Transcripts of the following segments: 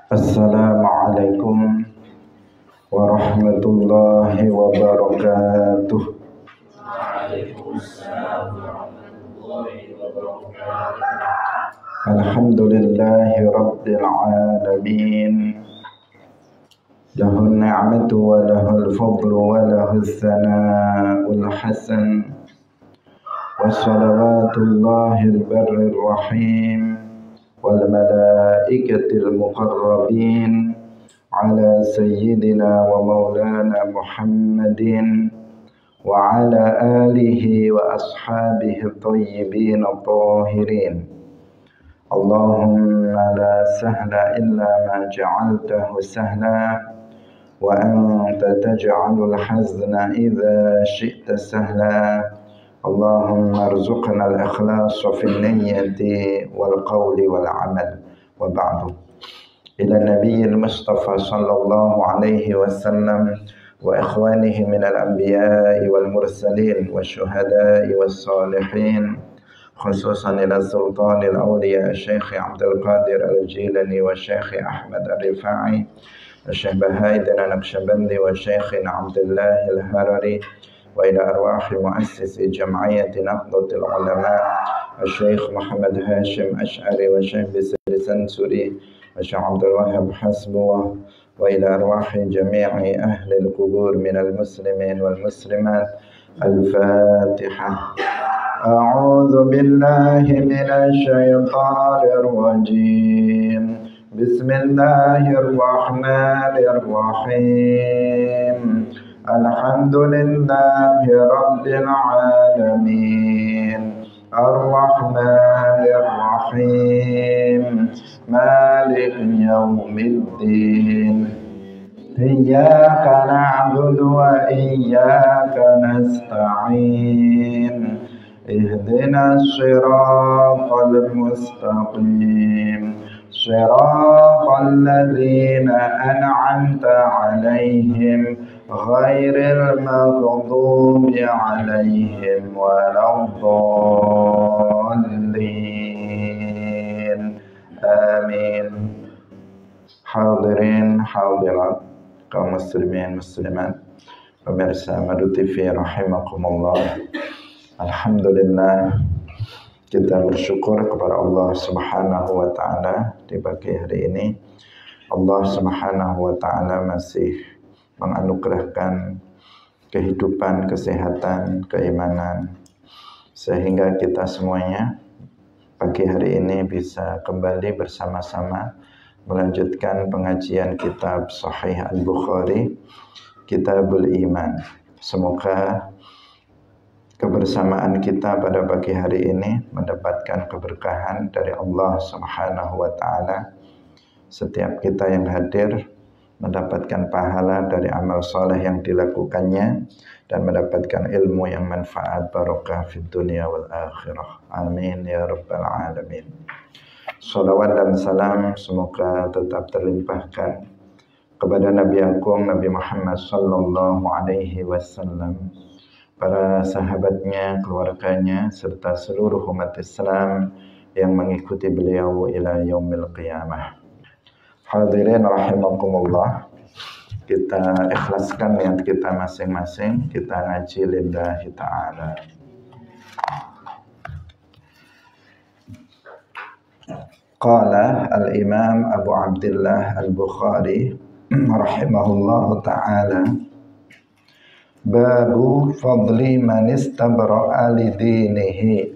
Assalamualaikum warahmatullahi wabarakatuh. Alhamdulillahi rabbil alamin. Lahun ni'matu wa lahul fadlu wa lahul thana'ul hasan. Wa salawatullahil barrir rahim wal malaikatil muqarrabin ala sayyidina wa maulana Muhammadin wa ala alihi wa ashabihi thayyibin tahirin. Allahumma la sahla illa ma ja'altahu sahla wa anta taj'alul hazna idza syi'ta sahla. Allahumma arzuqna al-ikhlasa fil niyyati wal qawli wal amal. Wa ba'du. Ila nabiyil Mustafa sallallahu alaihi wasallam wa ikhwanihi minal anbiya'i wal mursalin wa syuhada'i was salihin, khususan ila sultanil awliya Syekh Abdul Qadir Al-Jilani wa Syekh Ahmad Ar-Rifai wa Syekh Bahaidan Al-Naqsyabandi wa Syekh Abdullah Al-Harari wa ila arwahi muassisi jam'iyati Nahdlatul Ulama Syekh Muhammad Hashim Ash'ari wa Syekh Bisri Sansuri wa Syekh Abdul Wahab Hasbuwah wa ila arwahi jami'i ahli al-qubur minal muslimin wal muslimat. Al-Fatihah. A'udzu billahi minasy syaithanir rajim. Bismillahirrahmanirrahim. Alhamdulillahi rabbil alamin. Ar-Rahmanir Rahim. Maliki yaumiddin. Iyyaka na'budu wa iyyaka nasta'in. Ihdinas siratal mustaqim. Siratal ladzina an'amta 'alaihim ghairil maghdubi 'alaihim waladdallin. Amin. Hadirin hadirat, kaum muslimin muslimat, pemirsa Madu TV rahimakumullah. Alhamdulillah, kita bersyukur kepada Allah Subhanahu wa taala di pagi hari ini. Allah Subhanahu wa taala masih menganugerahkan kehidupan, kesehatan, keimanan, sehingga kita semuanya pagi hari ini bisa kembali bersama-sama melanjutkan pengajian kitab Sahih Al-Bukhari, Kitabul Iman. Semoga kebersamaan kita pada pagi hari ini mendapatkan keberkahan dari Allah Subhanahu wa taala. Setiap kita yang hadir mendapatkan pahala dari amal soleh yang dilakukannya dan mendapatkan ilmu yang manfaat, barokah fid dunya wal akhirah. Amin ya rabbal alamin. Salawat dan salam semoga tetap terlimpahkan kepada Nabi Agung Nabi Muhammad sallallahu alaihi wasallam, para sahabatnya, keluarganya, serta seluruh umat Islam yang mengikuti beliau ila yaumil qiyamah. Hadirin rahimakumullah, kita ikhlaskan niat kita masing-masing, kita ngaji lillahi ta'ala. Qala al-imam Abu Abdullah Al-Bukhari rahimahullahu ta'ala, babu fadli man istabra'a li dinihi.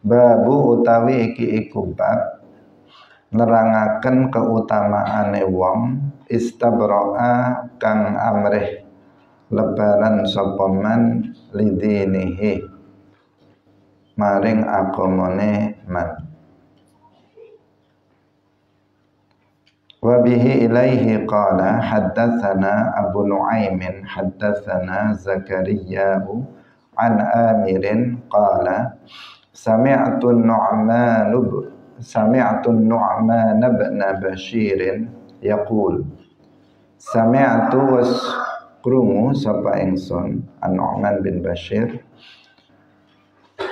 Babu utawi iki iku bab nerangaken keutamaane wong istabra'a kang amrih lebaran sapa man li dinihi maring agamane man. Wa bihi ilaihi qala haddatsana Abu Nu'aimin haddatsana Zakariya an Amirin qala sami'tu Nu'man ibn Bashir yaqul sami'tu was krungu sapa ingsun An-Nu'man bin Bashir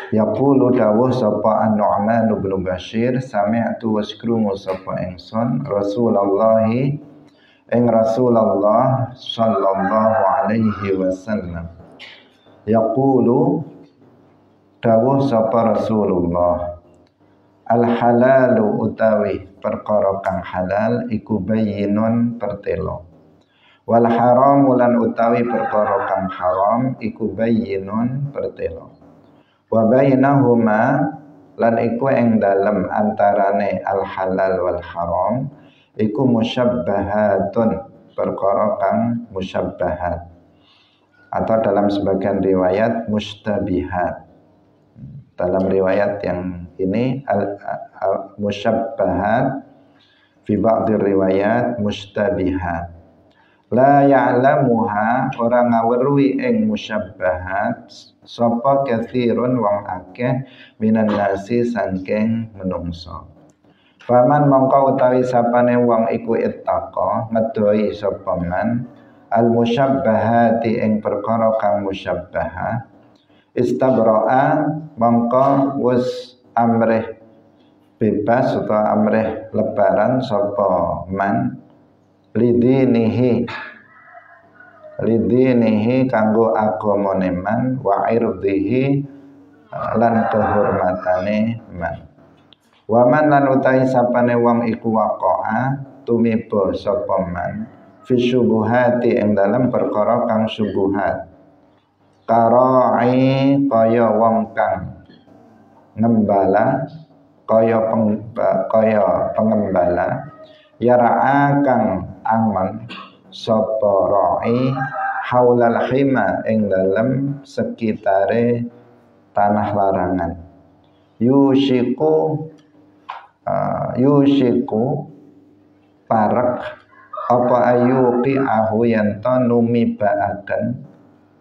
Yaqulu dawuh sapa An-Nu'man bin Bashir sami'tu waskrungu sapa ingsun Rasulullah ing Rasulullah sallallahu alaihi wasallam yaqulu dawuh sapa Rasulullah al halalu utawi perkara kang halal iku bayyinun pertelo wal haram lan utawi perkara kang haram iku bayyinun pertelo wa bainahuma lan iku ing dalem antarane al halal wal haram iku musyabbahatun perkara kang musyabbahat atau dalam sebagian riwayat mustabihat. Dalam riwayat yang ini musyabbahat fi ba'd riwayat mustabihat. La ya'lamuha orang ngawruhi ing musyabbahat sapa katsirun wong akeh minan nasi saking menungso. Faman mongko utawi sapane wong iku ittaqa ngedoi sapa man al musyabbahati ing perkara kang musyabbaha istabra'a mongko wis amrih bebas utawa amrih lebaran sapa man lidinihi kanggo agamane man wa irdhihi lan kehormatane man. Waman lan utahi sapane wong iku waqa'a tumiba sapa man fi syubuhati ing dalam perkara kang syubuhat karai kaya wong kang ngembala kaya pengembala yara'a kang angon sapa ra'i haulal hima ing dalam sekitare tanah larangan yushiku parek apa ayuqi ahu yanto numibaaken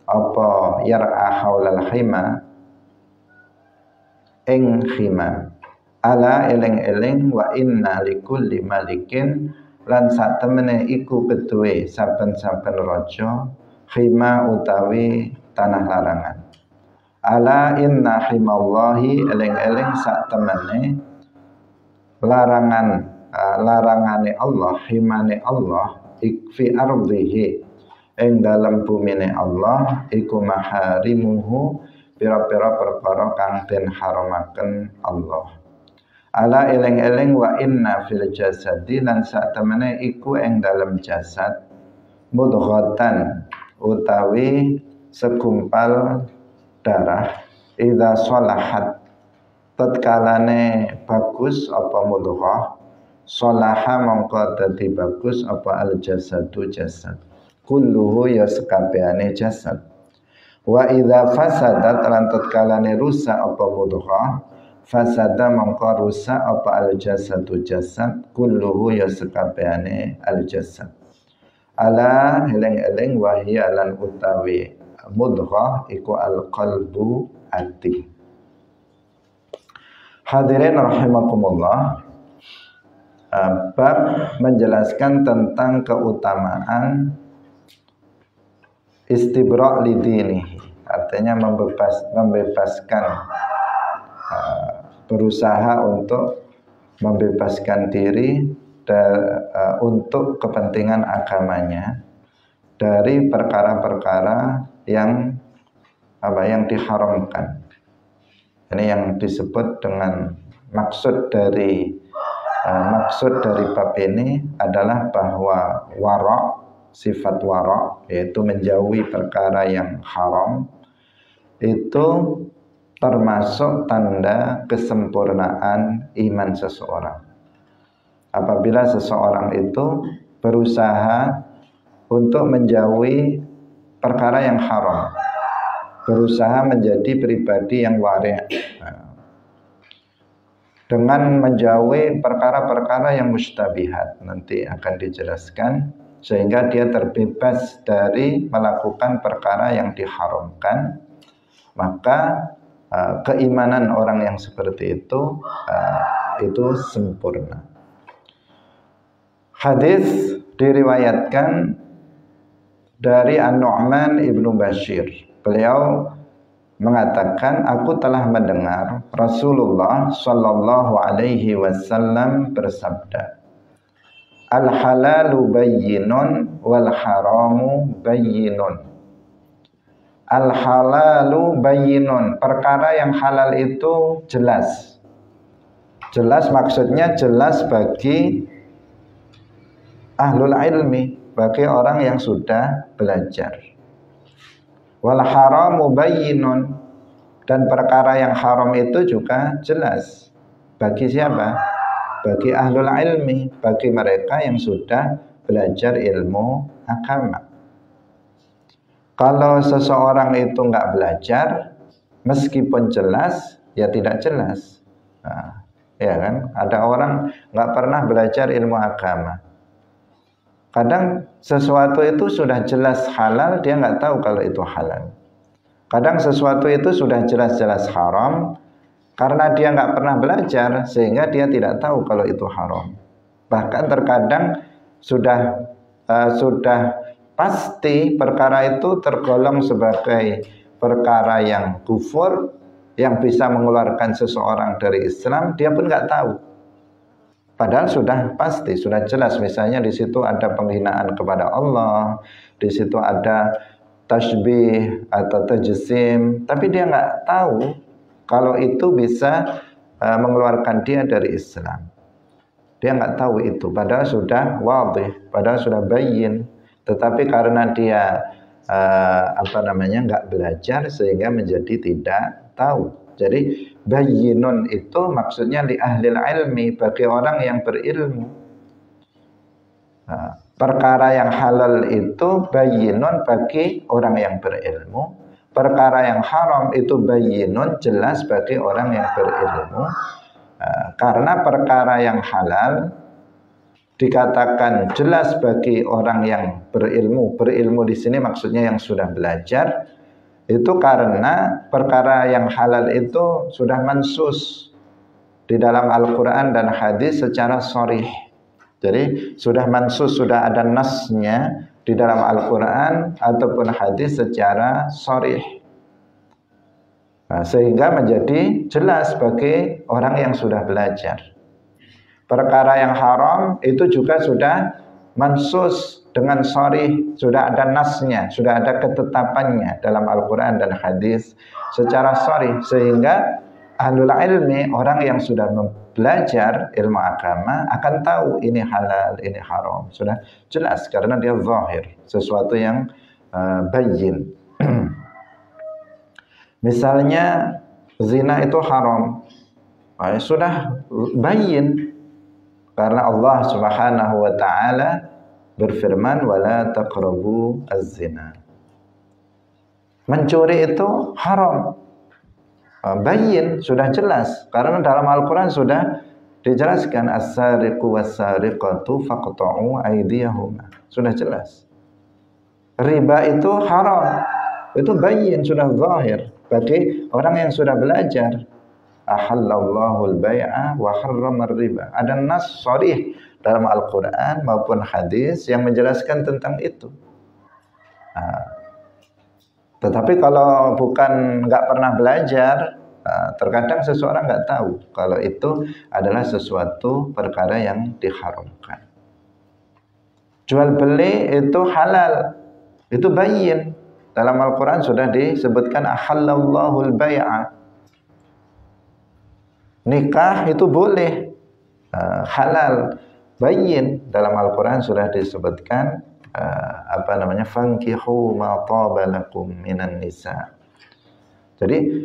apa yar'a haulal hima ing khima ala eling-eling wa inna likulli malikin lan satemene iku keduwe saben-saben raja khima utawi tanah larangan ala inna himallahi eling-eling satemene larangane Allah himane Allah fi ardihi ing dalam bumine Allah iku maharimuhu pira-pira perkara kang den haramaken Allah ala eleng-eleng wa inna fil jasadi lan satemene iku ing dalam jasad mudghatan utawi segumpal darah idza shalahat tatkalane bagus apa mudghah shalaha mongko dadi bagus apa al jasadu jasad kulluhu ya sekabehane jasad wa idza fasadat lan tatkalane rusak apa mudghah fasada mongko rusak apa al jasadu jasad kulluhu ya sekabehane al jasad ala eleng-eleng wa hiya lan utawi mudghah iku al qalbu ati. Hadirin rahimakumullah, bab menjelaskan tentang keutamaan istibra' lidini, artinya membebaskan berusaha untuk membebaskan diri untuk kepentingan agamanya dari perkara-perkara yang diharamkan. Ini yang disebut dengan maksud dari bab ini adalah bahwa wara', sifat wara' yaitu menjauhi perkara yang haram itu termasuk tanda kesempurnaan iman seseorang. Apabila seseorang itu berusaha untuk menjauhi perkara yang haram, berusaha menjadi pribadi yang wari' dengan menjauhi perkara-perkara yang mustabihat, nanti akan dijelaskan, sehingga dia terbebas dari melakukan perkara yang diharamkan, maka keimanan orang yang seperti itu sempurna. Hadis diriwayatkan dari An-Nu'man ibnu Bashir. Beliau mengatakan, aku telah mendengar Rasulullah Shallallahu Alaihi Wasallam bersabda, al halalu bayyinun wal haramu bayyinun. Al halalu bayyinun, perkara yang halal itu jelas. Jelas maksudnya jelas bagi ahlul ilmi, bagi orang yang sudah belajar. Wal haramu bayyinun, dan perkara yang haram itu juga jelas. Bagi siapa? Bagi ahlul ilmi, bagi mereka yang sudah belajar ilmu agama. Kalau seseorang itu nggak belajar, meskipun jelas, ya tidak jelas. Nah, ya kan? Ada orang nggak pernah belajar ilmu agama. Kadang sesuatu itu sudah jelas halal, dia nggak tahu kalau itu halal. Kadang sesuatu itu sudah jelas-jelas haram, karena dia nggak pernah belajar, sehingga dia tidak tahu kalau itu haram. Bahkan terkadang sudah pasti perkara itu tergolong sebagai perkara yang kufur, yang bisa mengeluarkan seseorang dari Islam, dia pun nggak tahu. Padahal sudah pasti, sudah jelas. Misalnya di situ ada penghinaan kepada Allah, di situ ada tasbih atau tajsim, tapi dia nggak tahu kalau itu bisa mengeluarkan dia dari Islam. Dia nggak tahu itu, padahal sudah wadih, padahal sudah bayyin. Tetapi karena dia nggak belajar, sehingga menjadi tidak tahu. Jadi bayyinun itu maksudnya li ahlil ilmi, bagi orang yang berilmu. Nah, perkara yang halal itu bayyinun bagi orang yang berilmu. Perkara yang haram itu bayyinun, jelas bagi orang yang berilmu. Karena perkara yang halal dikatakan jelas bagi orang yang berilmu. Berilmu di sini maksudnya yang sudah belajar. Itu karena perkara yang halal itu sudah mansus di dalam Al-Quran dan hadis secara sharih. Jadi sudah mansus, sudah ada nasnya di dalam Al-Quran ataupun hadis secara sharih. Nah, sehingga menjadi jelas bagi orang yang sudah belajar. Perkara yang haram itu juga sudah mansus dengan sharih, sudah ada nasnya, sudah ada ketetapannya dalam Al-Quran dan hadis secara sharih, sehingga ahlul ilmi, orang yang sudah belajar ilmu agama, akan tahu ini halal, ini haram. Sudah jelas karena dia zahir, sesuatu yang bayyin. Misalnya zina itu haram, sudah bayyin, karena Allah Subhanahu wa taala berfirman, wala taqrabu az-zina. Mencuri itu haram, bayyin, sudah jelas, karena dalam Al-Quran sudah dijelaskan, as-sariqu was-sariqatu faqta'u aydiyahuma, sudah jelas. Riba itu haram, itu bayyin, sudah zahir bagi orang yang sudah belajar. Ahallallahu al-bai'a wa harrama ar-riba. Ada nas sharih dalam Al-Quran maupun hadis yang menjelaskan tentang itu. Tetapi kalau bukan nggak pernah belajar, terkadang seseorang nggak tahu kalau itu adalah sesuatu perkara yang diharamkan. Jual beli itu halal, itu bayyin. Dalam Al-Quran sudah disebutkan ahallallahu al-bai'a. Nikah itu boleh, halal, bayyin. Dalam Al-Quran sudah disebutkan fankihu ma taba lakum minan nisa. Jadi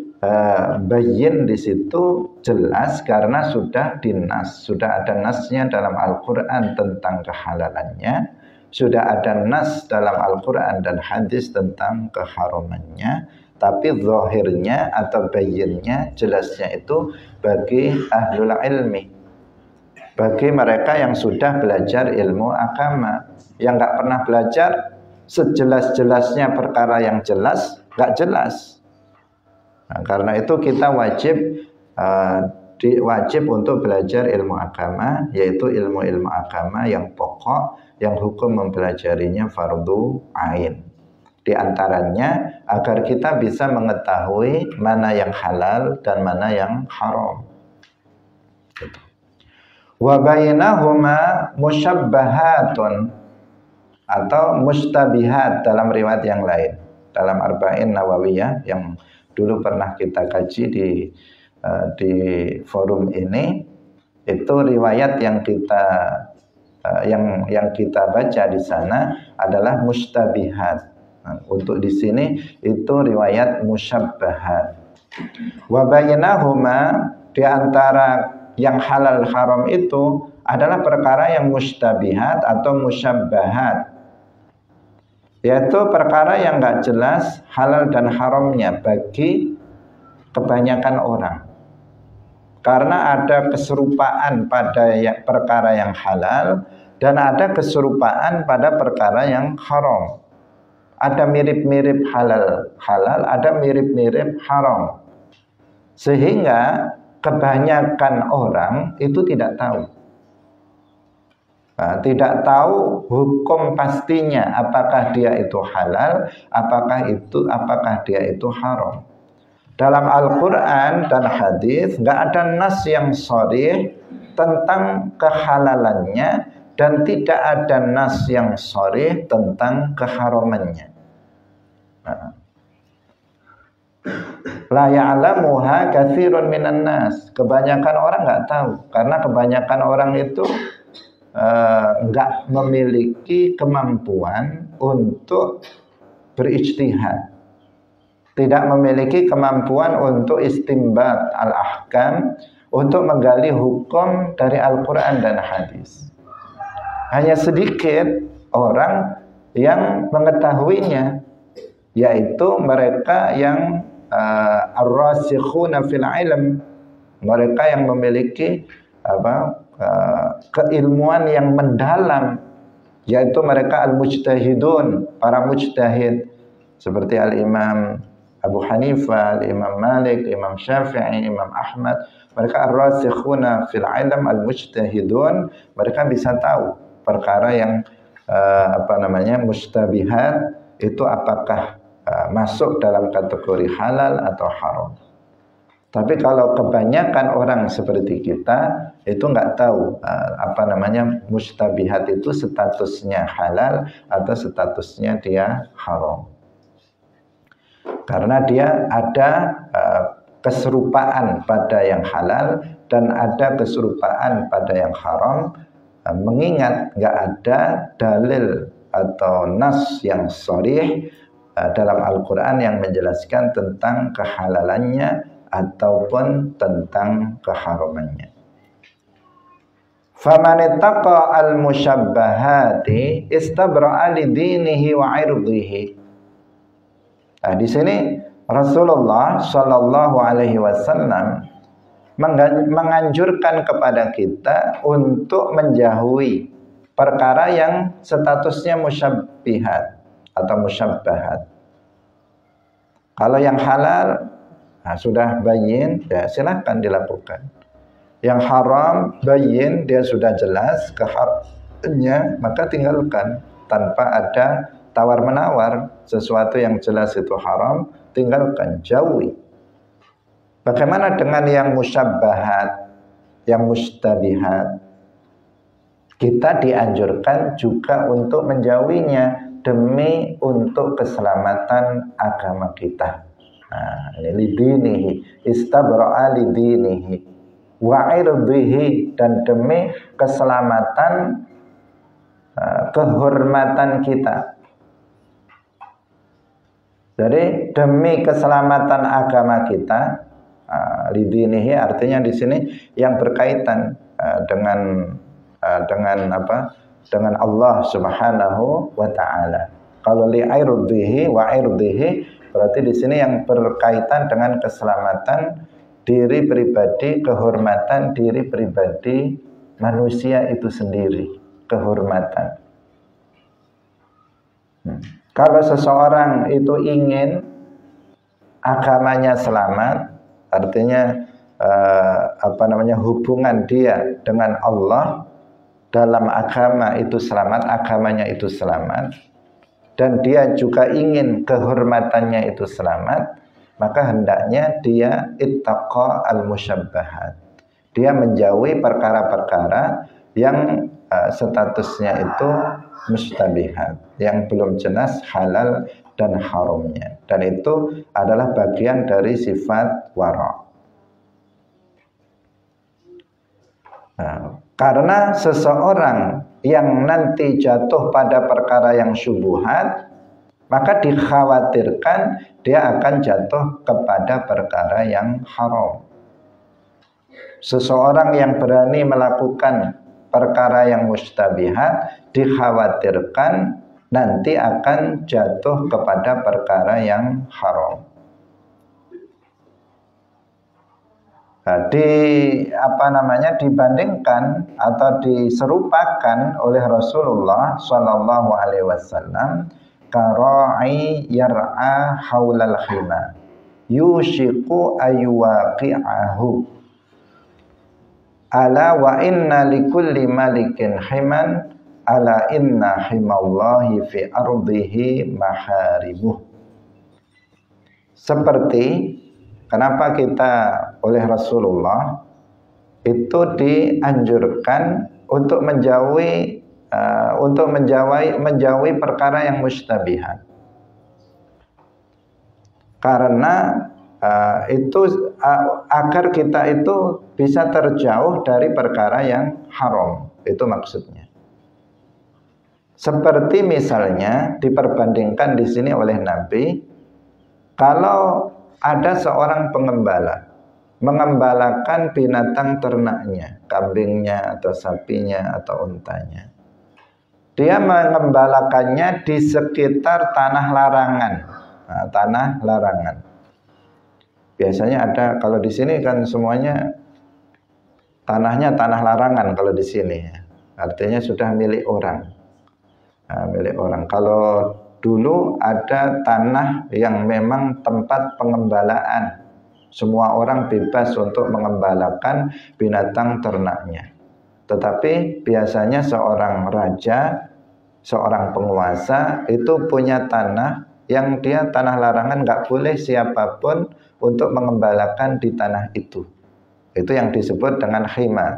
bayyin di situ jelas karena sudah dinas, sudah ada nasnya dalam Al-Quran tentang kehalalannya, sudah ada nas dalam Al-Quran dan hadis tentang keharamannya. Tapi zahirnya atau bayyinnya, jelasnya itu bagi ahlul ilmi, bagi mereka yang sudah belajar ilmu agama. Yang nggak pernah belajar, sejelas-jelasnya perkara yang jelas nggak jelas. Nah, karena itu kita wajib untuk belajar ilmu agama, yaitu ilmu-ilmu agama yang pokok, yang hukum mempelajarinya fardu ain. Di antaranya agar kita bisa mengetahui mana yang halal dan mana yang haram. Wa bainahuma musyabbahatun atau mustabihat dalam riwayat yang lain. Dalam Arba'in Nawawiyah yang dulu pernah kita kaji di forum ini, itu riwayat yang kita baca di sana adalah mustabihat. Nah, untuk di sini itu riwayat musyabbahat. Wa bainahuma, di antara yang halal haram itu adalah perkara yang mustabihat atau musyabbahat, yaitu perkara yang nggak jelas halal dan haramnya bagi kebanyakan orang. Karena ada keserupaan pada perkara yang halal dan ada keserupaan pada perkara yang haram. Ada mirip-mirip halal, ada mirip-mirip haram. Sehingga kebanyakan orang itu tidak tahu. Tidak tahu hukum pastinya apakah dia itu halal, apakah dia itu haram. Dalam Al-Quran dan hadis nggak ada nas yang sharih tentang kehalalannya dan tidak ada nas yang sharih tentang keharamannya. La ya'lamuha katsirun minan nas. Kebanyakan orang nggak tahu karena kebanyakan orang itu nggak memiliki kemampuan untuk berijtihad, tidak memiliki kemampuan untuk istinbat al-ahkam, untuk menggali hukum dari Al-Quran dan hadis. Hanya sedikit orang yang mengetahuinya, yaitu mereka yang ar-rasikhuna fil ilm, mereka yang memiliki keilmuan yang mendalam, yaitu mereka al-mujtahidun, para mujtahid seperti al-Imam Abu Hanifah, al-Imam Malik, Imam Syafi'i, Imam Ahmad. Mereka ar-rasikhuna fil ilm, al-mujtahidun, mereka bisa tahu perkara yang mustabihat itu apakah masuk dalam kategori halal atau haram. Tapi kalau kebanyakan orang seperti kita itu nggak tahu mustabihat itu statusnya halal atau statusnya dia haram. Karena dia ada keserupaan pada yang halal dan ada keserupaan pada yang haram, mengingat nggak ada dalil atau nas yang sharih dalam Al-Quran yang menjelaskan tentang kehalalannya ataupun tentang keharamannya. Faman ittaqa al-musyabbahati istabra'a li dinihi wa 'irdihi. Nah, di sini Rasulullah Shallallahu alaihi wasallam menganjurkan kepada kita untuk menjauhi perkara yang statusnya musyabbihat atau musyabbahat. Kalau yang halal sudah bayin, ya silakan dilakukan. Yang haram bayin, dia sudah jelas keharamnya, maka tinggalkan tanpa ada tawar-menawar. Sesuatu yang jelas itu haram, tinggalkan, jauhi. Bagaimana dengan yang musyabbahat, yang mustabihat? Kita dianjurkan juga untuk menjauhinya demi untuk keselamatan agama kita. Nah, ini lidinihi, istabra'a lidinihi wa 'irdihi, dan demi keselamatan kehormatan kita. Jadi demi keselamatan agama kita, lidinihi artinya di sini yang berkaitan dengan Allah Subhanahu wa taala. Kalau li'irdihi wa 'irdihi berarti di sini yang berkaitan dengan keselamatan diri pribadi, kehormatan diri pribadi manusia itu sendiri, kehormatan. Kalau seseorang itu ingin agamanya selamat, artinya hubungan dia dengan Allah dalam agama itu selamat, agamanya itu selamat, dan dia juga ingin kehormatannya itu selamat, maka hendaknya dia ittaqa al-musyabbahat. Dia menjauhi perkara-perkara yang statusnya itu mustabihat, yang belum jelas halal dan haramnya. Dan itu adalah bagian dari sifat wara'. Karena seseorang yang nanti jatuh pada perkara yang syubhat, maka dikhawatirkan dia akan jatuh kepada perkara yang haram. Seseorang yang berani melakukan perkara yang mustabihat dikhawatirkan nanti akan jatuh kepada perkara yang haram. Dibandingkan atau diserupakan oleh Rasulullah Shallallahu Alaihi Wasallam, kara'i yar'a haulal khima yushiku aywaqi'ahu ala wa inna likulli malikin himan ala inna himallahi fi ardihi maharibuh. Seperti kenapa kita oleh Rasulullah itu dianjurkan untuk menjauhi perkara yang mustabihat. Karena itu agar kita itu bisa terjauh dari perkara yang haram. Itu maksudnya. Seperti misalnya diperbandingkan di sini oleh Nabi, kalau ada seorang pengembala mengembalakan binatang ternaknya, kambingnya atau sapinya atau untanya. Dia mengembalakannya di sekitar tanah larangan. Nah, tanah larangan. Biasanya ada, kalau di sini kan semuanya tanahnya tanah larangan kalau di sini. Artinya sudah milik orang. Nah, milik orang. Kalau dulu ada tanah yang memang tempat pengembalaan. Semua orang bebas untuk mengembalakan binatang ternaknya. Tetapi biasanya seorang raja, seorang penguasa itu punya tanah yang dia tanah larangan, nggak boleh siapapun untuk mengembalakan di tanah itu. Itu yang disebut dengan khima.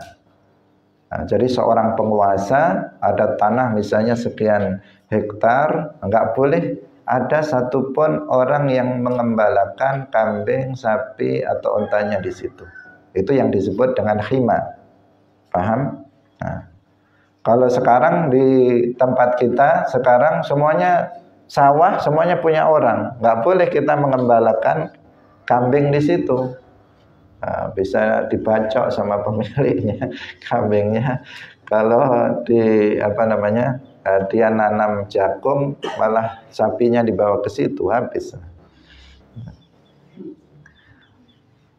Nah, jadi seorang penguasa ada tanah misalnya sekian hektar, nggak boleh ada satupun orang yang mengembalakan kambing, sapi atau untanya di situ. Itu yang disebut dengan khima. Paham? Nah, kalau sekarang di tempat kita sekarang semuanya sawah, semuanya punya orang. Nggak boleh kita mengembalakan kambing di situ. Nah, bisa dibacok sama pemiliknya kambingnya. Kalau dia nanam jagung, malah sapinya dibawa ke situ, habis.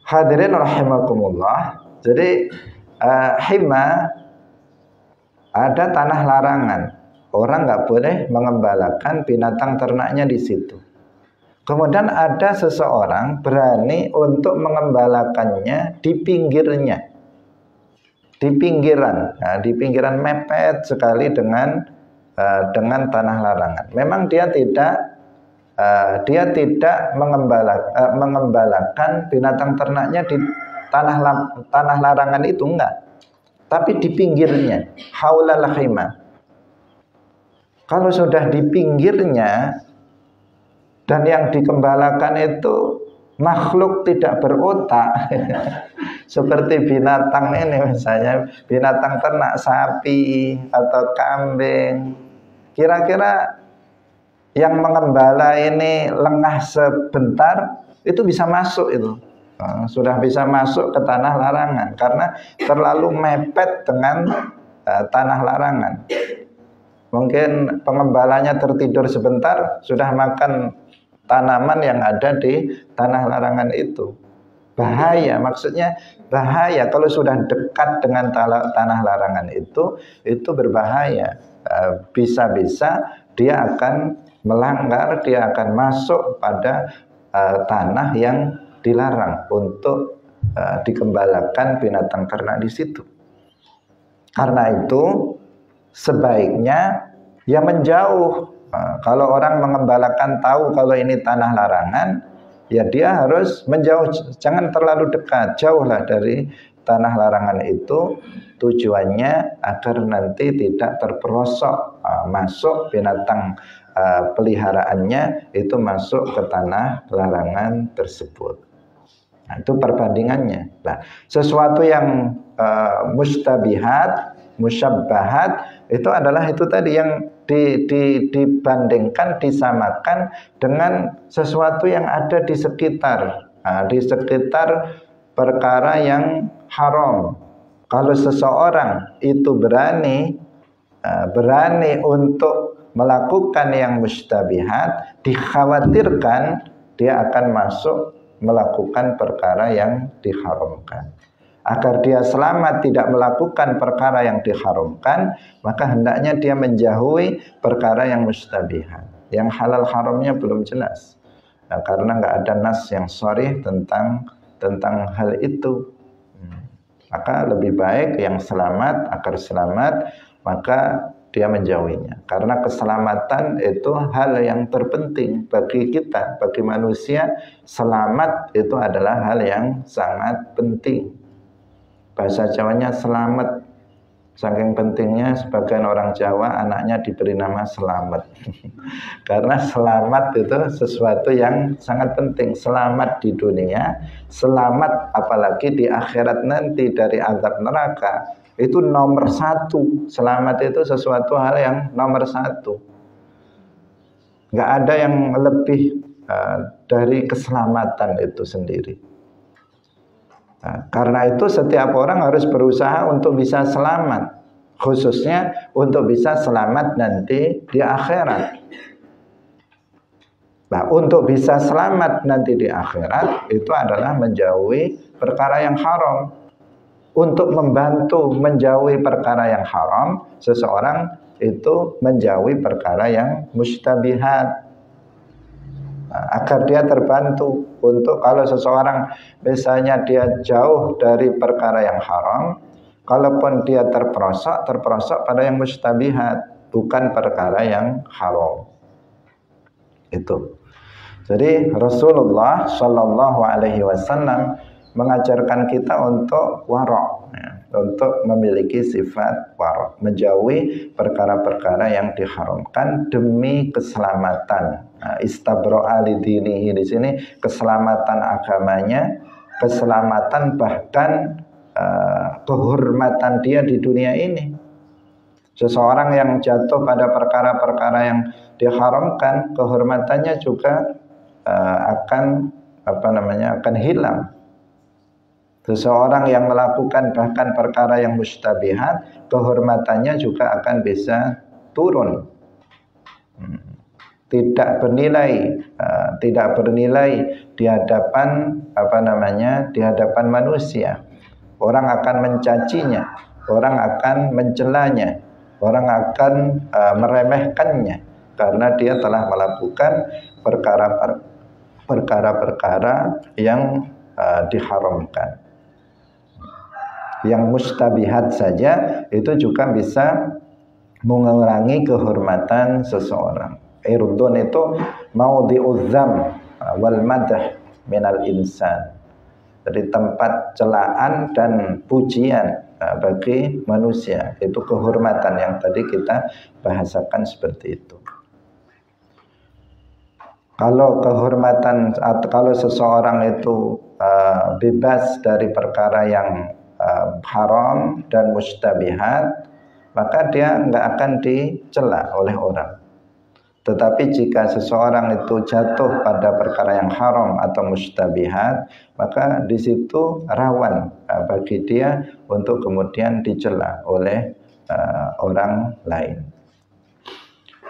Hadirin rahimakumullah. Jadi hima ada tanah larangan. Orang nggak boleh mengembalakan binatang ternaknya di situ. Kemudian ada seseorang berani untuk mengembalakannya di pinggirnya. Di pinggiran. Nah, di pinggiran mepet sekali dengan tanah larangan. Memang dia tidak mengembalakan binatang ternaknya di tanah larangan itu, enggak. Tapi di pinggirnya, haulal khimah. Kalau sudah di pinggirnya dan yang dikembalakan itu makhluk tidak berotak seperti binatang ini, misalnya binatang ternak, sapi atau kambing, kira-kira yang mengembala ini lengah sebentar itu bisa masuk itu. Sudah bisa masuk ke tanah larangan karena terlalu mepet dengan tanah larangan. Mungkin pengembalanya tertidur sebentar sudah makan tanaman yang ada di tanah larangan itu. Bahaya, maksudnya bahaya kalau sudah dekat dengan tanah larangan itu berbahaya. Bisa-bisa dia akan melanggar, dia akan masuk pada tanah yang dilarang untuk dikembalakan binatang ternak di situ. Karena itu sebaiknya ya menjauh Kalau orang mengembalakan tahu kalau ini tanah larangan, ya dia harus menjauh, jangan terlalu dekat, jauhlah dari tanah larangan itu. Tujuannya agar nanti tidak terperosok masuk binatang peliharaannya itu masuk ke tanah larangan tersebut. Nah, itu perbandingannya. Nah, sesuatu yang mustabihat, musyabbahat itu adalah itu tadi yang dibandingkan, disamakan dengan sesuatu yang ada di sekitar, di sekitar perkara yang haram. Kalau seseorang itu berani untuk melakukan yang mustabihat, dikhawatirkan dia akan masuk melakukan perkara yang diharamkan. Agar dia selamat tidak melakukan perkara yang diharamkan, maka hendaknya dia menjauhi perkara yang mustabihat. Yang halal haramnya belum jelas, karena nggak ada nas yang sharih tentang hal itu. Maka lebih baik yang selamat, agar selamat maka dia menjauhinya. Karena keselamatan itu hal yang terpenting bagi kita, bagi manusia. Selamat itu adalah hal yang sangat penting. Bahasa Jawanya selamat. Saking pentingnya sebagian orang Jawa anaknya diberi nama Selamat. Karena selamat itu sesuatu yang sangat penting. Selamat di dunia, selamat apalagi di akhirat nanti dari azab neraka. Itu nomor satu. Selamat itu sesuatu hal yang nomor satu. Nggak ada yang lebih dari keselamatan itu sendiri. Karena itu setiap orang harus berusaha untuk bisa selamat, khususnya untuk bisa selamat nanti di akhirat. Nah, untuk bisa selamat nanti di akhirat itu adalah menjauhi perkara yang haram. Untuk membantu menjauhi perkara yang haram, seseorang itu menjauhi perkara yang mustabihat. Agar dia terbantu untuk kalau seseorang misalnya dia jauh dari perkara yang haram, kalaupun dia terperosok pada yang mustabihat, bukan perkara yang haram. Itu. Jadi Rasulullah Shallallahu Alaihi Wasallam mengajarkan kita untuk wara', untuk memiliki sifat wara', menjauhi perkara-perkara yang diharamkan demi keselamatan. Istabro'a lidinihi di sini keselamatan agamanya, keselamatan bahkan kehormatan dia di dunia ini. Seseorang yang jatuh pada perkara-perkara yang diharamkan, kehormatannya juga akan hilang. Seseorang yang melakukan bahkan perkara yang mustabihat, kehormatannya juga akan bisa turun. Tidak bernilai di hadapan di hadapan manusia. Orang akan mencacinya, orang akan mencelanya, orang akan meremehkannya karena dia telah melakukan perkara-perkara yang diharamkan. Yang mustabihat saja itu juga bisa mengurangi kehormatan seseorang. Irdun itu maudhi'udz dzam wal madh minal insan. Jadi tempat celaan dan pujian bagi manusia, itu kehormatan yang tadi kita bahasakan seperti itu. Kalau kehormatan atau kalau seseorang itu bebas dari perkara yang haram dan mustabihat, maka dia nggak akan dicela oleh orang. Tetapi jika seseorang itu jatuh pada perkara yang haram atau mustabihat, maka di situ rawan bagi dia untuk kemudian dicela oleh orang lain.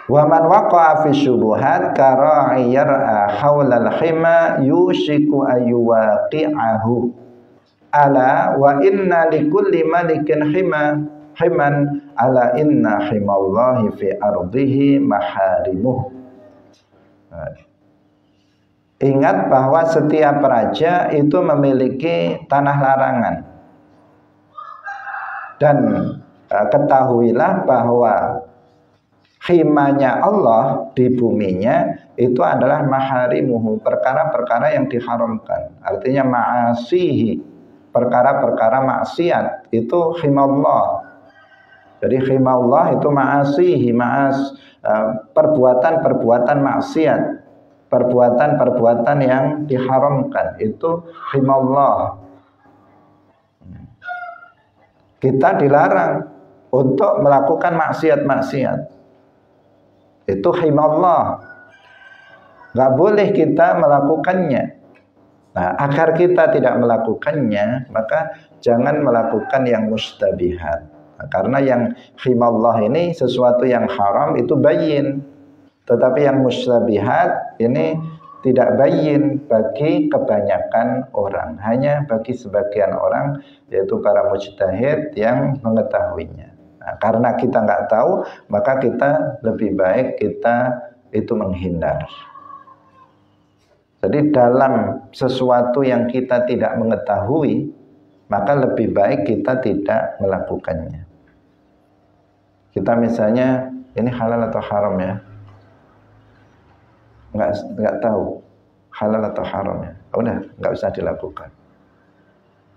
Wa man waqa'a fi syubuhat kara'i yar'a haulal hima yushiku ayyuwaqi'ahu. Ala wa inna likulli malikin himan ala inna himallahi fi ardihi maharimuh. Ingat bahwa setiap raja itu memiliki tanah larangan. Dan ketahuilah bahwa khimanya Allah di buminya itu adalah maharimuhu, perkara-perkara yang diharamkan. Artinya ma'asihi, perkara-perkara maksiat itu khimallah. Jadi khimallah itu ma'asihi, perbuatan-perbuatan maksiat, perbuatan-perbuatan yang diharamkan itu khimallah. Kita dilarang untuk melakukan maksiat-maksiat. Itu himallah, nggak boleh kita melakukannya. Nah, agar kita tidak melakukannya, maka jangan melakukan yang mustabihat. Nah, karena yang himallah ini sesuatu yang haram itu bayin, tetapi yang mustabihat ini tidak bayin bagi kebanyakan orang, hanya bagi sebagian orang, yaitu para mujtahid yang mengetahuinya. Nah, karena kita nggak tahu, maka kita lebih baik kita itu menghindar. Jadi dalam sesuatu yang kita tidak mengetahui, maka lebih baik kita tidak melakukannya. Kita misalnya, ini halal atau haram ya? Nggak tahu halal atau haram ya. Udah, nggak usah dilakukan.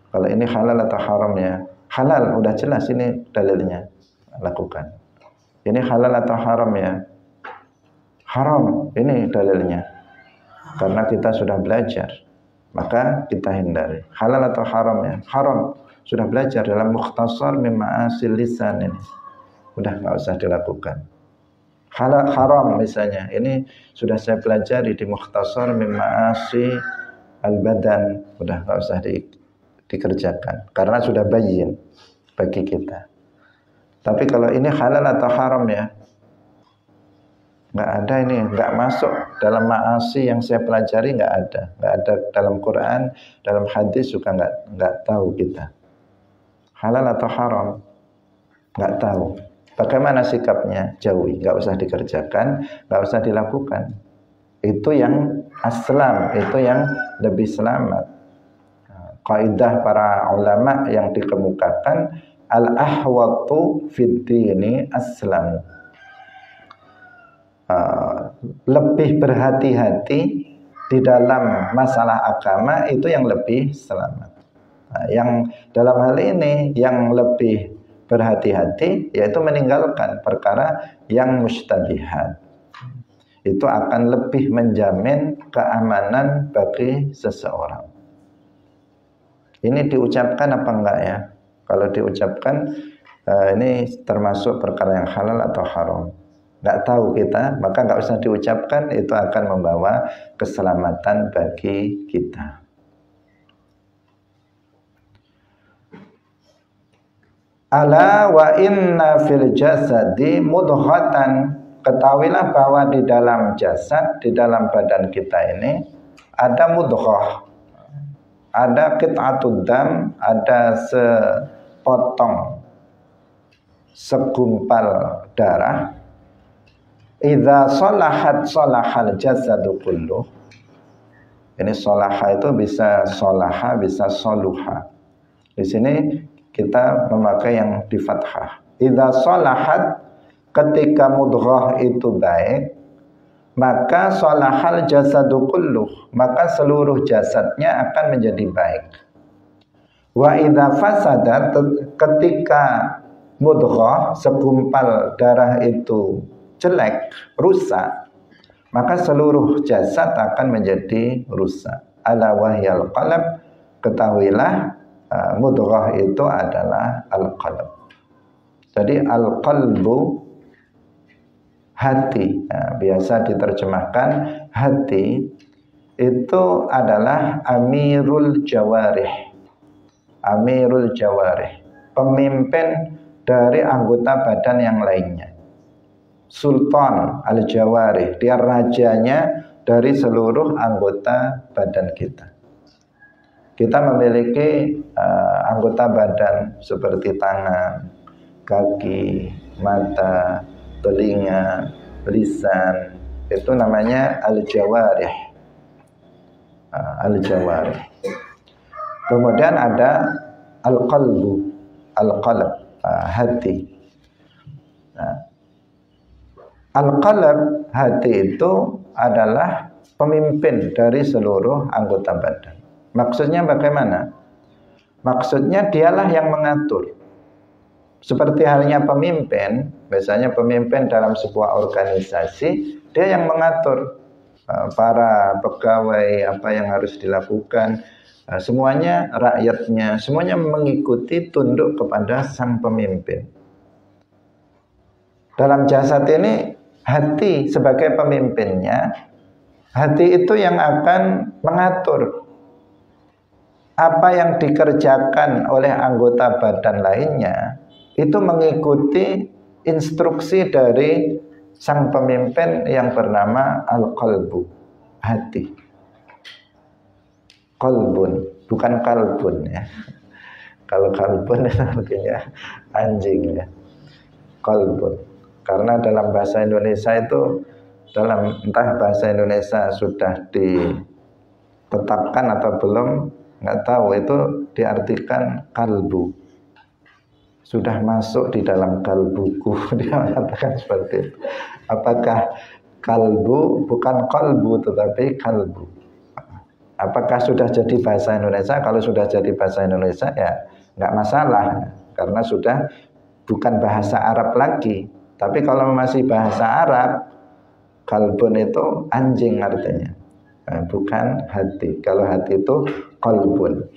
Kalau ini halal atau haram ya? Halal, udah jelas ini dalilnya. Lakukan. Ini halal atau haram ya? Haram, ini dalilnya. Karena kita sudah belajar, maka kita hindari. Halal atau haram ya? Haram. Sudah belajar dalam Mukhtasar min Ma'asil Lisan ini. Udah nggak usah dilakukan. Halal haram misalnya, ini sudah saya pelajari di Mukhtasar min Ma'asi Al-Badan. Udah nggak usah dikerjakan karena sudah bayin bagi kita. Tapi kalau ini halal atau haram ya, nggak ada, ini nggak masuk dalam ma'asi yang saya pelajari, nggak ada dalam Quran, dalam hadis juga nggak tahu kita. Halal atau haram, nggak tahu. Bagaimana sikapnya? Jauhi, nggak usah dikerjakan, nggak usah dilakukan. Itu yang aslam, itu yang lebih selamat. Kaidah para ulama yang dikemukakan, al-ahwatu fid dini aslam. Lebih berhati-hati di dalam masalah agama itu yang lebih selamat. Nah, yang dalam hal ini yang lebih berhati-hati yaitu meninggalkan perkara yang mustabihat. Itu akan lebih menjamin keamanan bagi seseorang. Ini diucapkan apa enggak ya? Kalau diucapkan ini termasuk perkara yang halal atau haram. Nggak tahu kita, maka nggak usah diucapkan, itu akan membawa keselamatan bagi kita. Ala wa inna fil jasadi mudghatan, ketahuilah bahwa di dalam jasad, di dalam badan kita ini ada mudghah, ada qit'atud dam, ada sepotong, segumpal darah. Idza shalahat shalahal jasadu kulluh. Ini shalaha itu bisa shalaha, bisa shaluha. Di sini kita memakai yang di fathah. Idza shalahat, ketika mudghah itu baik, maka shalahal jasadu kulluh, maka seluruh jasadnya akan menjadi baik. Wa idza fasadat, ketika mudghah, segumpal darah itu jelek, rusak, maka seluruh jasad akan menjadi rusak. Ala wahyal qalb, ketahuilah mudghah itu adalah al-qalb. Jadi al-qalbu hati, nah, biasa diterjemahkan hati itu adalah amirul jawarih. Amirul jawarih, pemimpin dari anggota badan yang lainnya. Sultan al-jawarih, dia rajanya dari seluruh anggota badan kita. Kita memiliki anggota badan seperti tangan, kaki, mata, telinga, lisan, itu namanya al-jawarih. Al-jawarih. Kemudian ada al-qalbu, al-qalb, hati. Nah, Al-qalb, hati itu adalah pemimpin dari seluruh anggota badan. Maksudnya bagaimana? Maksudnya dialah yang mengatur. Seperti halnya pemimpin, biasanya pemimpin dalam sebuah organisasi, dia yang mengatur para pegawai apa yang harus dilakukan. Semuanya rakyatnya, semuanya mengikuti tunduk kepada sang pemimpin. Dalam jasad ini, hati sebagai pemimpinnya, hati itu yang akan mengatur apa yang dikerjakan oleh anggota badan lainnya, itu mengikuti instruksi dari sang pemimpin yang bernama al-qalbu, hati. Qalbun, bukan kalbun ya. Kalau kalbun itu artinya anjing ya. Qalbun. Karena dalam bahasa Indonesia itu, dalam entah bahasa Indonesia sudah ditetapkan atau belum, nggak tahu, itu diartikan kalbu. Sudah masuk di dalam kalbuku, dia mengatakan seperti itu. Apakah kalbu, bukan kalbu tetapi kalbu. Apakah sudah jadi bahasa Indonesia? Kalau sudah jadi bahasa Indonesia ya nggak masalah, karena sudah bukan bahasa Arab lagi. Tapi kalau masih bahasa Arab, kalbun itu anjing artinya, bukan hati. Kalau hati itu qalbun.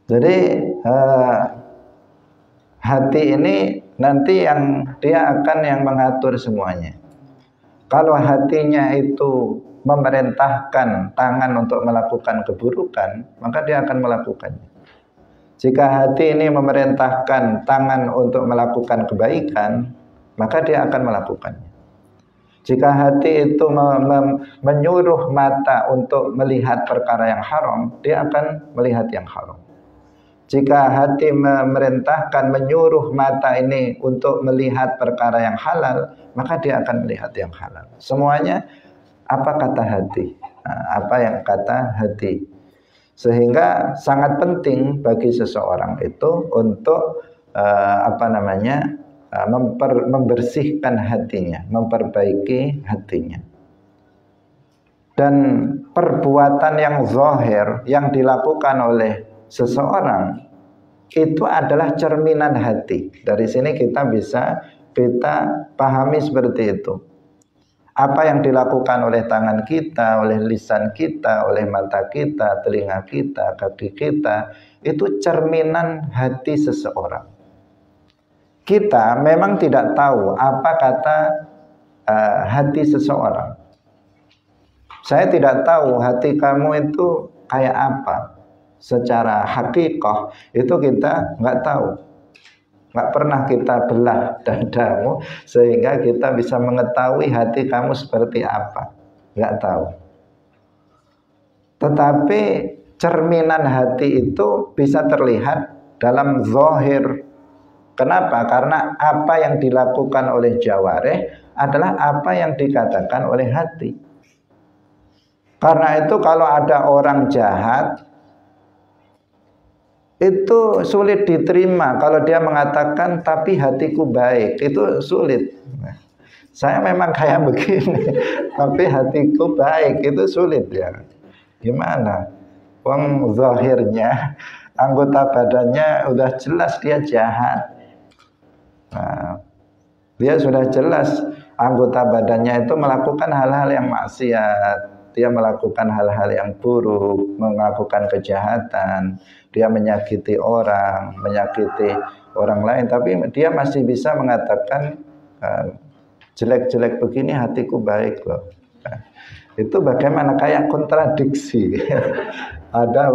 Jadi hati ini nanti yang dia akan yang mengatur semuanya. Kalau hatinya itu memerintahkan tangan untuk melakukan keburukan, maka dia akan melakukannya. Jika hati ini memerintahkan tangan untuk melakukan kebaikan, maka dia akan melakukannya. Jika hati itu menyuruh mata untuk melihat perkara yang haram, dia akan melihat yang haram. Jika hati memerintahkan, menyuruh mata ini untuk melihat perkara yang halal, maka dia akan melihat yang halal. Semuanya apa kata hati? Apa yang kata hati? Sehingga sangat penting bagi seseorang itu untuk membersihkan hatinya, memperbaiki hatinya. Dan perbuatan yang zahir yang dilakukan oleh seseorang itu adalah cerminan hati. Dari sini kita pahami seperti itu. Apa yang dilakukan oleh tangan kita, oleh lisan kita, oleh mata kita, telinga kita, kaki kita, itu cerminan hati seseorang. Kita memang tidak tahu apa kata hati seseorang. Saya tidak tahu hati kamu itu kayak apa. Secara hakikah itu kita nggak tahu. Nggak pernah kita belah dadamu sehingga kita bisa mengetahui hati kamu seperti apa. Nggak tahu. Tetapi cerminan hati itu bisa terlihat dalam zahir. Kenapa? Karena apa yang dilakukan oleh jawareh adalah apa yang dikatakan oleh hati. Karena itu kalau ada orang jahat, itu sulit diterima kalau dia mengatakan tapi hatiku baik, itu sulit. Saya memang kayak begini tapi hatiku baik, itu sulit ya. Gimana? Wong zahirnya, anggota badannya udah jelas dia jahat. Nah, dia sudah jelas anggota badannya itu melakukan hal-hal yang maksiat. Dia melakukan hal-hal yang buruk, melakukan kejahatan, dia menyakiti orang lain, tapi dia masih bisa mengatakan jelek-jelek begini hatiku baik loh. Nah, itu bagaimana, kayak kontradiksi. Ada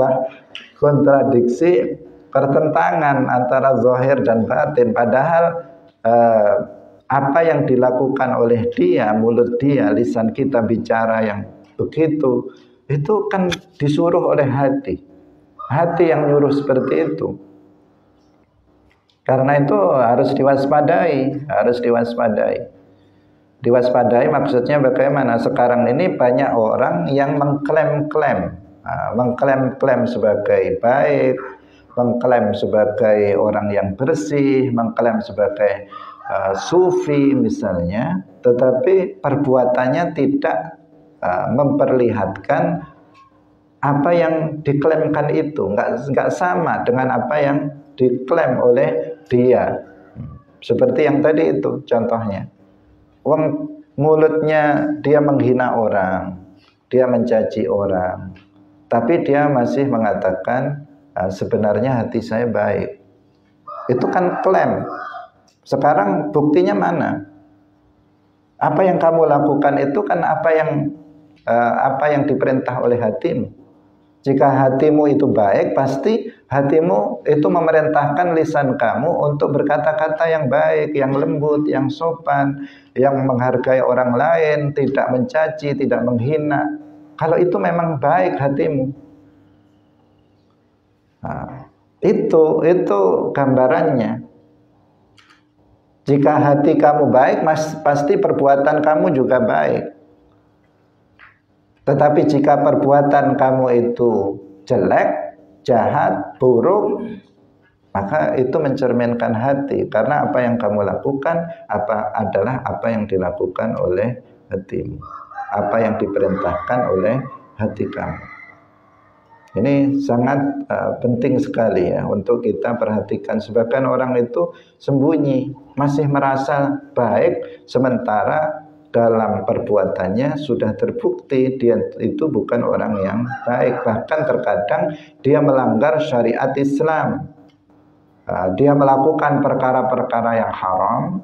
kontradiksi, pertentangan antara zahir dan batin. Padahal apa yang dilakukan oleh dia, mulut dia, lisan kita bicara yang begitu, itu kan disuruh oleh hati. Hati yang nyuruh seperti itu. Karena itu harus diwaspadai, Diwaspadai maksudnya bagaimana? Sekarang ini banyak orang yang mengklaim sebagai baik, mengklaim sebagai orang yang bersih, mengklaim sebagai sufi misalnya, tetapi perbuatannya tidak memperlihatkan apa yang diklaimkan itu, nggak sama dengan apa yang diklaim oleh dia. Seperti yang tadi itu contohnya, mulutnya dia menghina orang, dia mencaci orang, tapi dia masih mengatakan sebenarnya hati saya baik. Itu kan klaim. Sekarang buktinya mana? Apa yang kamu lakukan itu kan apa yang diperintah oleh hatimu. Jika hatimu itu baik, pasti hatimu itu memerintahkan lisan kamu untuk berkata-kata yang baik, yang lembut, yang sopan, yang menghargai orang lain, tidak mencaci, tidak menghina. Kalau itu memang baik hatimu. Nah, itu gambarannya. Jika hati kamu baik, pasti perbuatan kamu juga baik. Tetapi jika perbuatan kamu itu jelek, jahat, buruk, maka itu mencerminkan hati. Karena apa yang kamu lakukan adalah apa yang dilakukan oleh hatimu, apa yang diperintahkan oleh hati kamu. Ini sangat penting sekali ya untuk kita perhatikan. Sebagian orang itu sembunyi, masih merasa baik, sementara dalam perbuatannya sudah terbukti dia itu bukan orang yang baik. Bahkan terkadang dia melanggar syariat Islam. Dia melakukan perkara-perkara yang haram,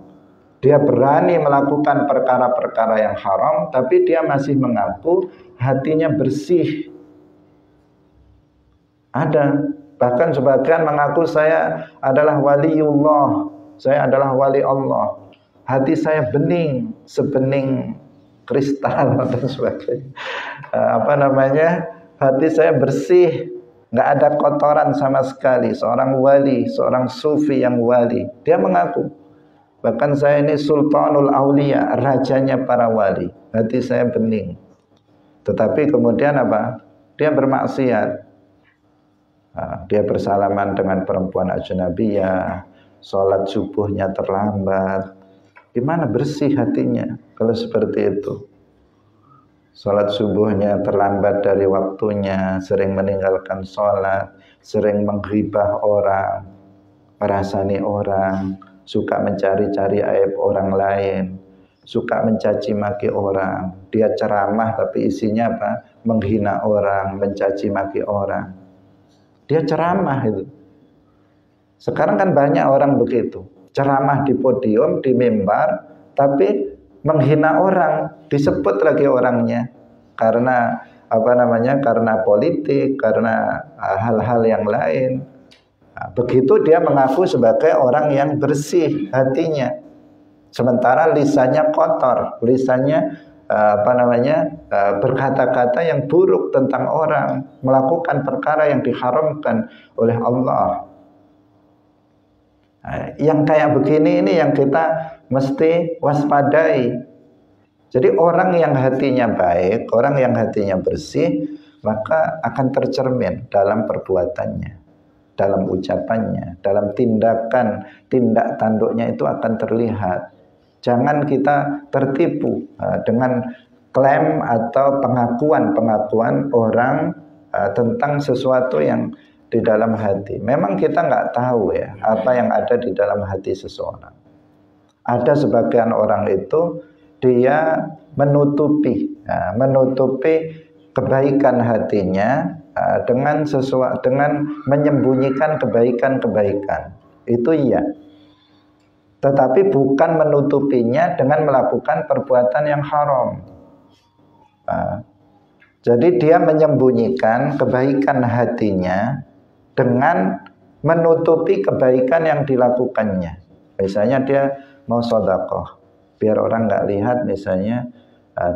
dia berani melakukan perkara-perkara yang haram, tapi dia masih mengaku hatinya bersih. Ada, bahkan sebagian mengaku saya adalah waliullah, saya adalah wali Allah, hati saya bening, sebening kristal dan sebagainya. Hati saya bersih, nggak ada kotoran sama sekali. Seorang wali, seorang sufi yang wali, dia mengaku, bahkan saya ini sultanul aulia, rajanya para wali, hati saya bening. Tetapi kemudian apa? Dia bermaksiat. Dia bersalaman dengan perempuan ajnabiyah, sholat subuhnya terlambat. Gimana bersih hatinya kalau seperti itu? Sholat subuhnya terlambat dari waktunya, sering meninggalkan sholat, sering menghibah orang, merasani orang, suka mencari-cari aib orang lain, suka mencaci maki orang. Dia ceramah tapi isinya apa? Menghina orang, mencaci maki orang. Dia ceramah itu. Sekarang kan banyak orang begitu. Ceramah di podium, di mimbar, tapi menghina orang, disebut lagi orangnya. Karena karena politik, karena hal-hal yang lain. Begitu dia mengaku sebagai orang yang bersih hatinya. Sementara lisannya kotor, lisannya berkata-kata yang buruk tentang orang, melakukan perkara yang diharamkan oleh Allah. Yang kayak begini ini yang kita mesti waspadai. Jadi orang yang hatinya baik, orang yang hatinya bersih, maka akan tercermin dalam perbuatannya, dalam ucapannya, dalam tindak tanduknya itu akan terlihat. Jangan kita tertipu dengan klaim atau pengakuan orang tentang sesuatu yang di dalam hati. Memang kita nggak tahu ya apa yang ada di dalam hati seseorang. Ada sebagian orang itu dia menutupi kebaikan hatinya dengan menyembunyikan kebaikan-kebaikan. Itu iya. Tetapi bukan menutupinya dengan melakukan perbuatan yang haram. Jadi dia menyembunyikan kebaikan hatinya dengan menutupi kebaikan yang dilakukannya. Misalnya dia mau sedekah, biar orang nggak lihat, misalnya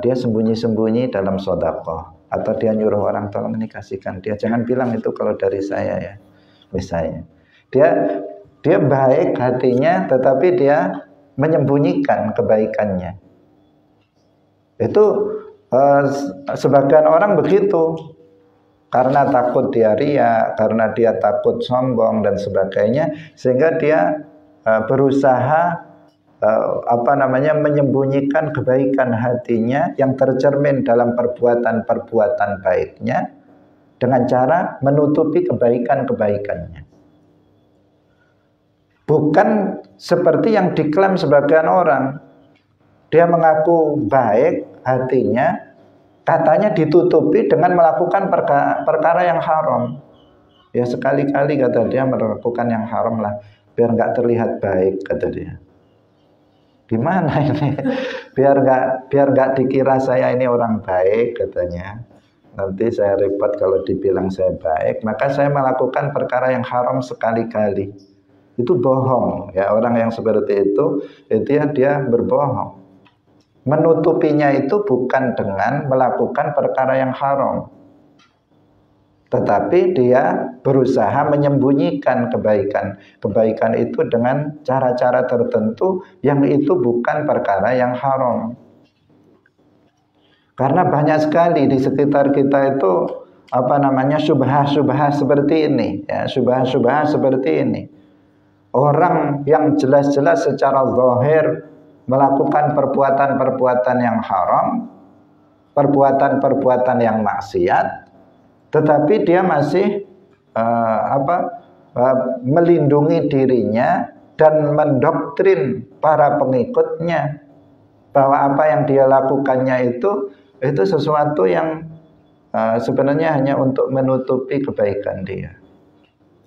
dia sembunyi-sembunyi dalam sedekah, atau dia nyuruh orang tolong ini kasihkan dia, jangan bilang itu kalau dari saya ya. Misalnya dia baik hatinya, tetapi dia menyembunyikan kebaikannya. Itu sebagian orang begitu, karena takut dia riya, karena dia takut sombong dan sebagainya, sehingga dia berusaha menyembunyikan kebaikan hatinya yang tercermin dalam perbuatan-perbuatan baiknya dengan cara menutupi kebaikan-kebaikannya. Bukan seperti yang diklaim sebagian orang. Dia mengaku baik hatinya, katanya ditutupi dengan melakukan perkara yang haram. Ya sekali-kali kata dia melakukan yang haram lah, biar nggak terlihat baik kata dia. Gimana ini? Biar nggak dikira saya ini orang baik katanya. Nanti saya repot kalau dibilang saya baik, maka saya melakukan perkara yang haram sekali-kali. Itu bohong ya, orang yang seperti itu ya dia berbohong. Menutupinya itu bukan dengan melakukan perkara yang haram, tetapi dia berusaha menyembunyikan kebaikan itu dengan cara-cara tertentu yang itu bukan perkara yang haram. Karena banyak sekali di sekitar kita itu syubhah-syubhah seperti ini ya, syubhah-syubhah seperti ini. Orang yang jelas-jelas secara zahir melakukan perbuatan-perbuatan yang haram, perbuatan-perbuatan yang maksiat, tetapi dia masih melindungi dirinya dan mendoktrin para pengikutnya bahwa apa yang dia lakukannya itu sesuatu yang sebenarnya hanya untuk menutupi kebaikan dia.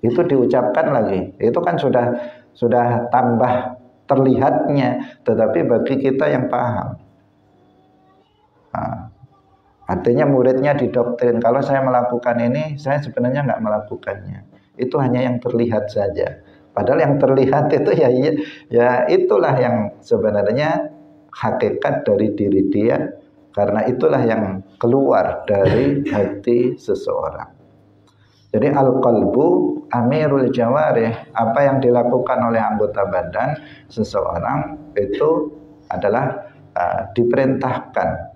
Itu diucapkan lagi, itu kan sudah tambah terlihatnya, tetapi bagi kita yang paham, artinya muridnya didoktrin, kalau saya melakukan ini, saya sebenarnya nggak melakukannya, itu hanya yang terlihat saja. Padahal yang terlihat itu ya itulah yang sebenarnya hakikat dari diri dia, karena itulah yang keluar dari hati seseorang. Jadi al-qalbu amirul jawarih, apa yang dilakukan oleh anggota badan seseorang itu adalah diperintahkan,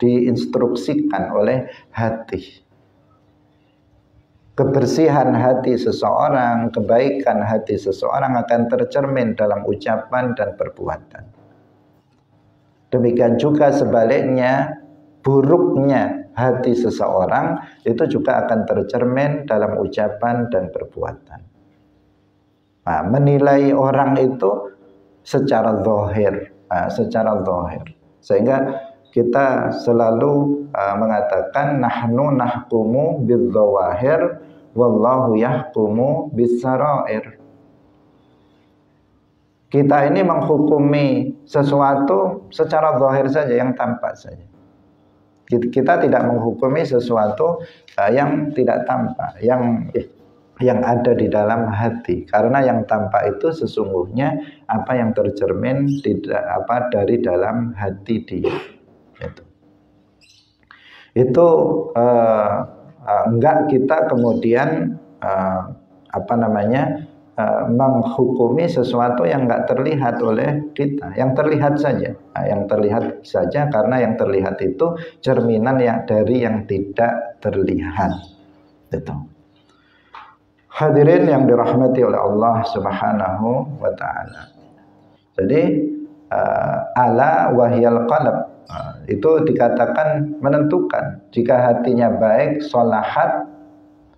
diinstruksikan oleh hati. Kebersihan hati seseorang, kebaikan hati seseorang akan tercermin dalam ucapan dan perbuatan. Demikian juga sebaliknya, buruknya hati seseorang itu juga akan tercermin dalam ucapan dan perbuatan. Nah, menilai orang itu secara zahir, sehingga kita selalu mengatakan nahnu nahkumu bidzawahir wallahu yahkumu bisarair. Kita ini menghukumi sesuatu secara zahir saja, yang tampak saja. Kita tidak menghukumi sesuatu yang tidak tampak, yang ada di dalam hati. Karena yang tampak itu sesungguhnya apa yang tercermin dari dalam hati dia. Itu enggak kita kemudian menghukumi sesuatu yang enggak terlihat oleh kita, yang terlihat saja, karena yang terlihat itu cerminan dari yang tidak terlihat. Itu. Hadirin yang dirahmati oleh Allah Subhanahu wa taala. Jadi ala wahyal qalb, itu dikatakan menentukan. Jika hatinya baik,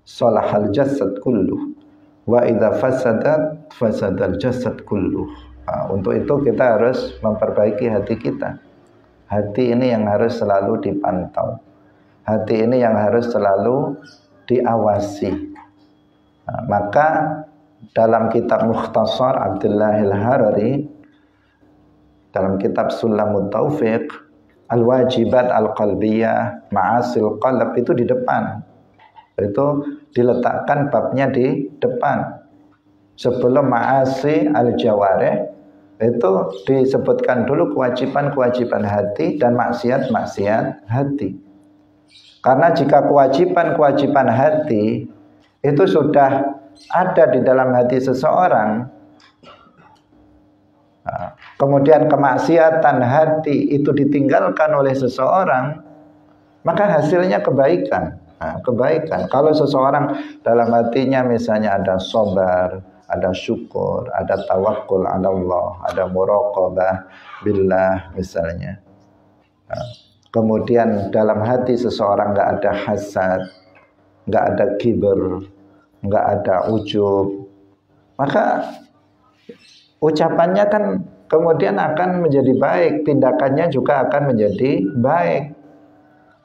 salahal jasad kulluh. Wa idza fasadat fasadal jasad kulluh. Untuk itu kita harus memperbaiki hati kita. Hati ini yang harus selalu dipantau. Hati ini yang harus selalu diawasi. Maka dalam kitab Mukhtasar Abdullahil Harari, dalam kitab Sulamut Taufiq, al-wajibat al-qalbiyah ma'asil qalb itu di depan. Itu diletakkan babnya di depan. Sebelum ma'asi al-jawarih itu disebutkan dulu kewajiban-kewajiban hati dan maksiat-maksiat hati. Karena jika kewajiban-kewajiban hati itu sudah ada di dalam hati seseorang, kemudian kemaksiatan hati itu ditinggalkan oleh seseorang, maka hasilnya kebaikan. Kebaikan. Kalau seseorang dalam hatinya misalnya ada sabar, ada syukur, ada tawakkul ala Allah, ada muraqabah billah misalnya. Kemudian dalam hati seseorang nggak ada hasad, nggak ada kibir, nggak ada ujub, maka ucapannya kan kemudian akan menjadi baik, tindakannya juga akan menjadi baik.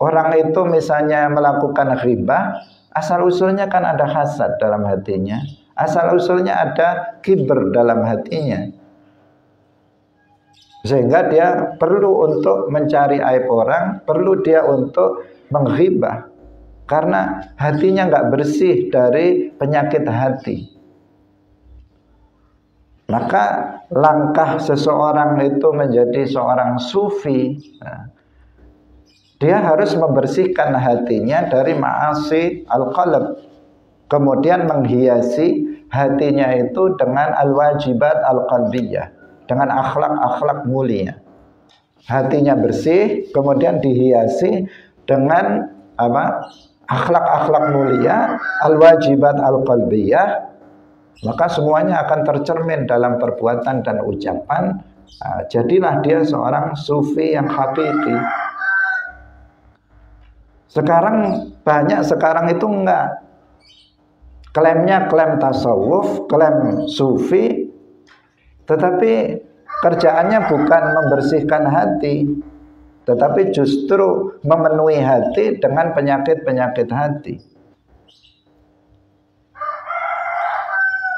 Orang itu misalnya melakukan ghibah, asal usulnya kan ada hasad dalam hatinya, asal usulnya ada kibir dalam hatinya, sehingga dia perlu untuk mencari aib orang, perlu dia untuk menghibah, karena hatinya nggak bersih dari penyakit hati. Maka langkah seseorang itu menjadi seorang sufi, dia harus membersihkan hatinya dari ma'asi al-qalb, kemudian menghiasi hatinya itu dengan al-wajibat al-qalbiyah, dengan akhlak-akhlak mulia. Hatinya bersih, kemudian dihiasi dengan apa? Akhlak-akhlak mulia, al-wajibat al-qalbiyah, maka semuanya akan tercermin dalam perbuatan dan ucapan. Jadilah dia seorang sufi yang hakiki. Sekarang banyak itu enggak, klaimnya klaim tasawuf, klaim sufi, tetapi kerjaannya bukan membersihkan hati, tetapi justru memenuhi hati dengan penyakit-penyakit hati.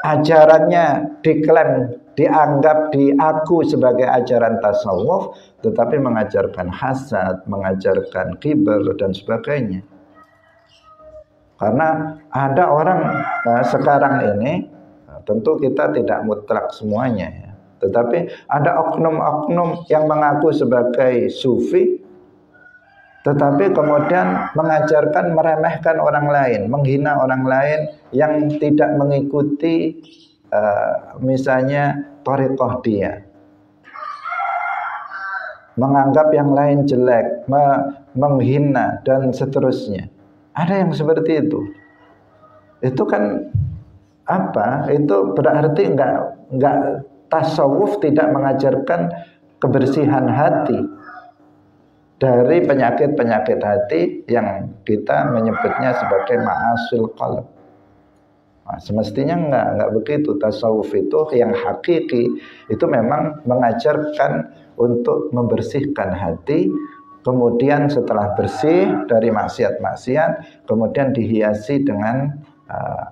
Ajarannya diklaim, dianggap, diaku sebagai ajaran tasawuf, tetapi mengajarkan hasad, mengajarkan kibir dan sebagainya. Karena ada orang sekarang ini, tentu kita tidak mutlak semuanya ya, tetapi ada oknum-oknum yang mengaku sebagai sufi, tetapi kemudian mengajarkan meremehkan orang lain, menghina orang lain yang tidak mengikuti misalnya thariqah dia, menganggap yang lain jelek, menghina dan seterusnya. Ada yang seperti itu. Itu kan apa? Itu berarti enggak tasawuf tidak mengajarkan kebersihan hati dari penyakit-penyakit hati yang kita menyebutnya sebagai ma'asil qalb. Nah, semestinya enggak begitu. Tasawuf itu yang hakiki itu memang mengajarkan untuk membersihkan hati, kemudian setelah bersih dari maksiat-maksiat, kemudian dihiasi dengan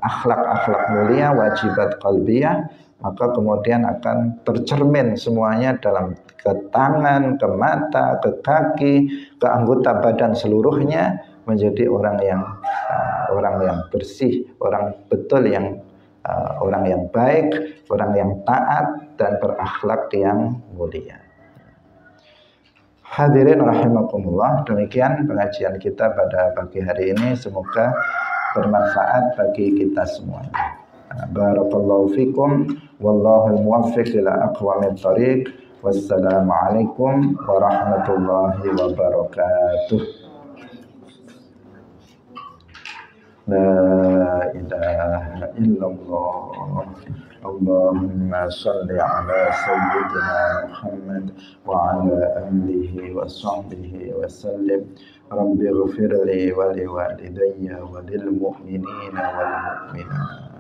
akhlak-akhlak mulia, wajibat qalbiyah, maka kemudian akan tercermin semuanya dalam ke tangan, ke mata, ke kaki, ke anggota badan seluruhnya, menjadi orang yang bersih, orang betul yang orang yang baik, orang yang taat dan berakhlak yang mulia. Hadirin rahimakumullah, demikian pengajian kita pada pagi hari ini, semoga bermanfaat bagi kita semuanya. Barakallahu fikum, wallahu al-muwaffiq ila aqwamit thariq. Wassalamualaikum warahmatullahi wabarakatuh. La ilaha illallah. Allahumma salli ala sayyidina Muhammad wa ala alihi wa sahbihi wa sallim. Rabbi ghfirli wa liwalidayya wa lil mu'minina wal mu'minat.